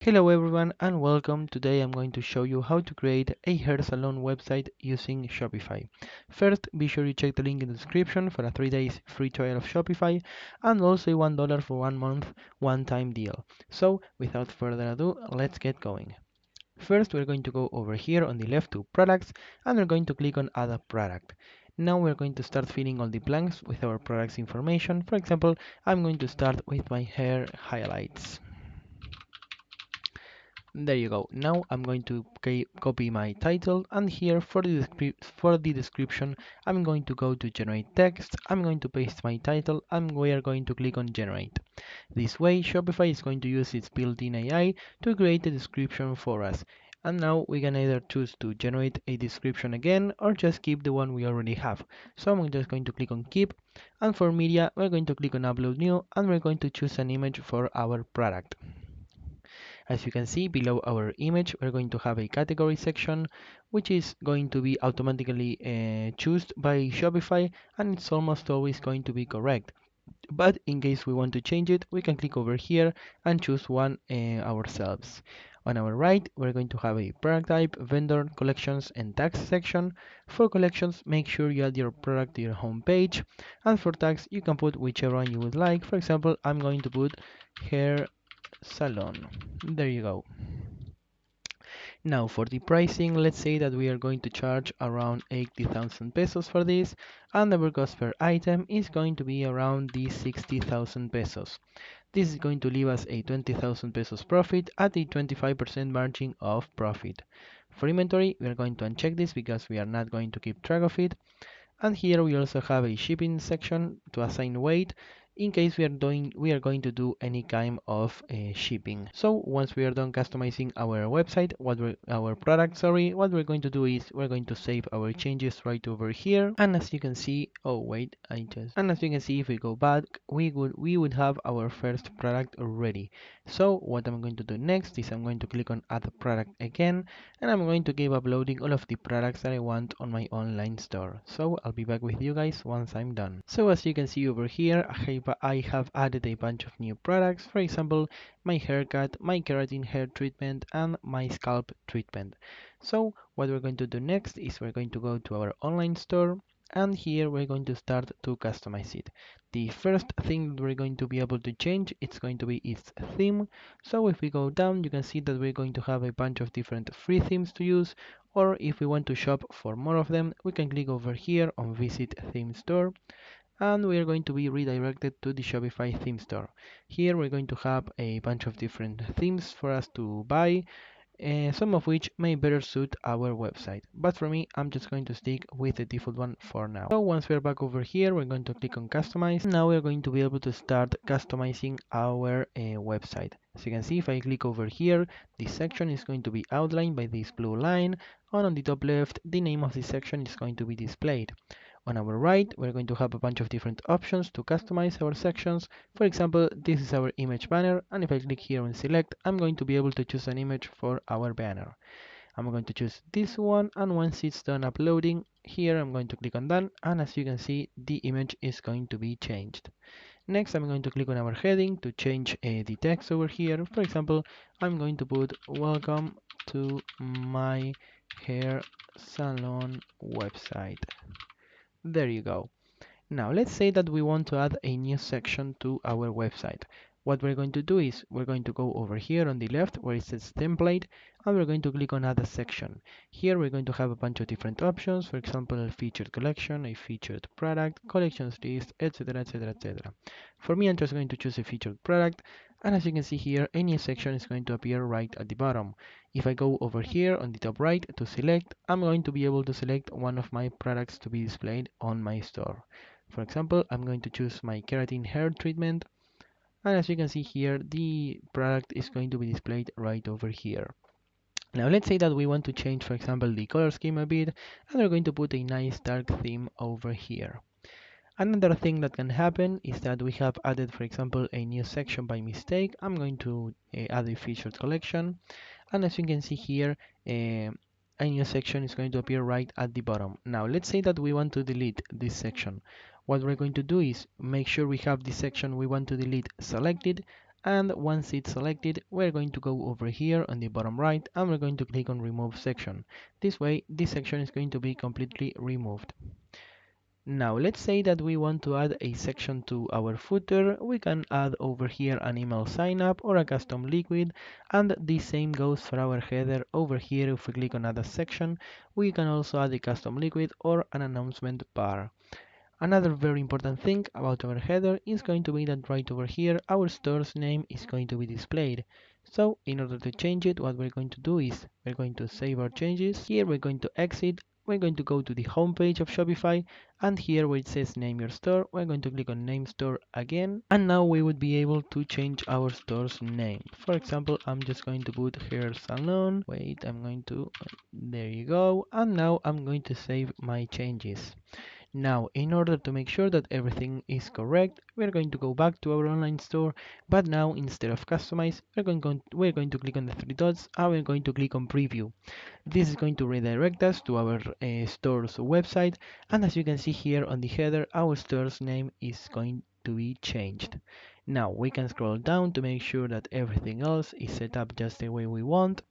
Hello everyone and welcome. Today I'm going to show you how to create a hair salon website using Shopify. First, be sure you check the link in the description for a 3 days free trial of Shopify and also a $1 for 1 month one-time deal. So without further ado, let's get going. First, we're going to go over here on the left to products and we're going to click on add a product. Now we're going to start filling all the blanks with our products information. For example, I'm going to start with my hair highlights. There you go. Now I'm going to copy my title, and here for the description I'm going to go to generate text. I'm going to paste my title and we are going to click on generate. This way Shopify is going to use its built-in AI to create a description for us. And now we can either choose to generate a description again or just keep the one we already have. So I'm just going to click on keep, and for media we're going to click on upload new and we're going to choose an image for our product. As you can see below our image, we're going to have a category section, which is going to be automatically chosen by Shopify, and it's almost always going to be correct. But in case we want to change it, we can click over here and choose one ourselves. On our right, we're going to have a product type, vendor, collections, and tags section. For collections, make sure you add your product to your home page. And for tags, you can put whichever one you would like. For example, I'm going to put hair salon. There you go. Now for the pricing, let's say that we are going to charge around 80,000 pesos for this, and our cost per item is going to be around the 60,000 pesos. This is going to leave us a 20,000 pesos profit at a 25% margin of profit. For inventory, we are going to uncheck this because we are not going to keep track of it. And here we also have a shipping section to assign weight in case we are going to do any kind of shipping. So once we are done customizing our website, our product, sorry, what we're going to do is we're going to save our changes right over here. And as you can see, and as you can see, if we go back, we would have our first product already. So what I'm going to do next is I'm going to click on add a product again, and I'm going to keep uploading all of the products that I want on my online store. So I'll be back with you guys once I'm done. So as you can see over here, I have added a bunch of new products. For example, my haircut, my keratin hair treatment, and my scalp treatment. So what we're going to do next is we're going to go to our online store, and here we're going to start to customize it. The first thing that we're going to be able to change, it's going to be its theme. So if we go down, you can see that we're going to have a bunch of different free themes to use, or if we want to shop for more of them, we can click over here on visit theme store, and we are going to be redirected to the Shopify theme store. Here we're going to have a bunch of different themes for us to buy, some of which may better suit our website. But for me, I'm just going to stick with the default one for now. So once we're back over here, we're going to click on customize. Now we're going to be able to start customizing our website. As you can see, if I click over here, this section is going to be outlined by this blue line, and on the top left, the name of this section is going to be displayed. On our right, we're going to have a bunch of different options to customize our sections. For example, this is our image banner, and if I click here and select, I'm going to be able to choose an image for our banner. I'm going to choose this one, and once it's done uploading, here I'm going to click on done, and as you can see, the image is going to be changed. Next, I'm going to click on our heading to change the text over here. For example, I'm going to put welcome to my hair salon website. There you go. Now let's say that we want to add a new section to our website. What we're going to do is we're going to go over here on the left where it says template, and we're going to click on add a section. Here we're going to have a bunch of different options, for example, a featured collection, a featured product, collections list, etc, etc, etc. For me, I'm just going to choose a featured product, and as you can see here, a new section is going to appear right at the bottom. If I go over here on the top right to select, I'm going to be able to select one of my products to be displayed on my store. For example, I'm going to choose my keratin hair treatment, and as you can see here, the product is going to be displayed right over here. Now let's say that we want to change, for example, the color scheme a bit, and we're going to put a nice dark theme over here. Another thing that can happen is that we have added, for example, a new section by mistake. I'm going to add a featured collection, and as you can see here, a new section is going to appear right at the bottom. Now let's say that we want to delete this section. What we're going to do is make sure we have the section we want to delete selected, And once it's selected, we're going to go over here on the bottom right and we're going to click on remove section. This way, this section is going to be completely removed. Now let's say that we want to add a section to our footer. We can add over here an email sign up or a custom liquid, and the same goes for our header. Over here, if we click on add a section, we can also add a custom liquid or an announcement bar. Another very important thing about our header is going to be that right over here our store's name is going to be displayed. So in order to change it, what we're going to do is we're going to save our changes. Here we're going to exit. We're going to go to the home page of Shopify, and here where it says name your store, we're going to click on name store again, and now we would be able to change our store's name. For example, I'm just going to put here Salon. Wait, I'm going to, there you go, and now I'm going to save my changes. Now, in order to make sure that everything is correct, we're going to go back to our online store, but now instead of customize, we're going to click on the three dots and we're going to click on preview. This is going to redirect us to our store's website, and as you can see here on the header, our store's name is going to be changed. Now we can scroll down to make sure that everything else is set up just the way we want.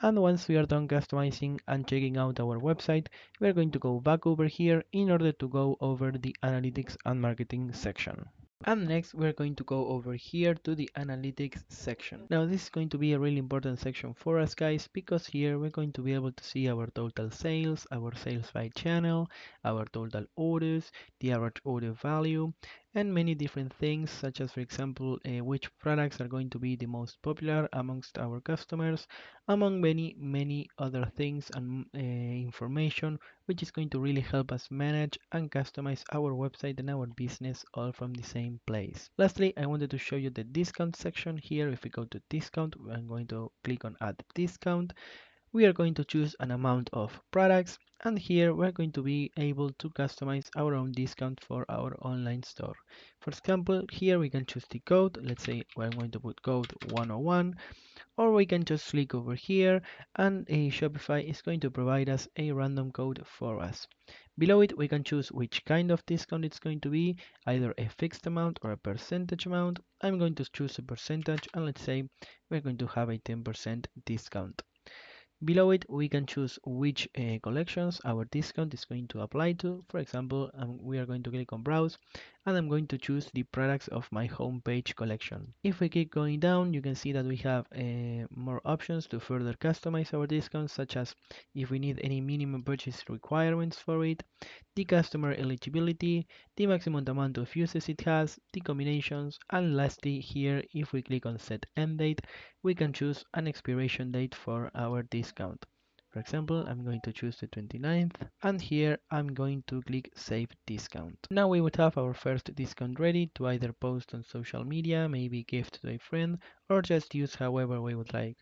And once we are done customizing and checking out our website, we are going to go back over here in order to go over the analytics and marketing section. And next we're going to go over here to the analytics section. Now this is going to be a really important section for us guys, because here we're going to be able to see our total sales, our sales by channel, our total orders, the average order value, and many different things, such as for example which products are going to be the most popular amongst our customers, among many other things and information, which is going to really help us manage and customize our website and our business all from the same place. Lastly, I wanted to show you the discount section. Here if we go to discount, I'm going to click on add discount. We are going to choose an amount of products, and here we're going to be able to customize our own discount for our online store. For example, here we can choose the code. Let's say we're going to put code 101, or we can just click over here and Shopify is going to provide us a random code for us. Below it we can choose which kind of discount it's going to be, either a fixed amount or a percentage amount. I'm going to choose a percentage, and let's say we're going to have a 10% discount. Below it, we can choose which collections our discount is going to apply to. For example, we are going to click on browse, and I'm going to choose the products of my homepage collection. If we keep going down, you can see that we have more options to further customize our discounts, such as if we need any minimum purchase requirements for it, the customer eligibility, the maximum amount of uses it has, the combinations, and lastly here, if we click on set end date, we can choose an expiration date for our discount. For example, I'm going to choose the 29th, and here I'm going to click save discount. Now we would have our first discount ready to either post on social media, maybe gift to a friend, or just use however we would like.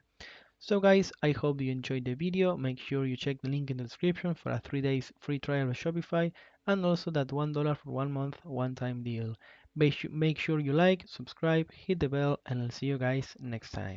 So guys, I hope you enjoyed the video. Make sure you check the link in the description for a 3 days free trial of Shopify, and also that $1 for 1 month one-time deal. Make sure you like, subscribe, hit the bell, and I'll see you guys next time.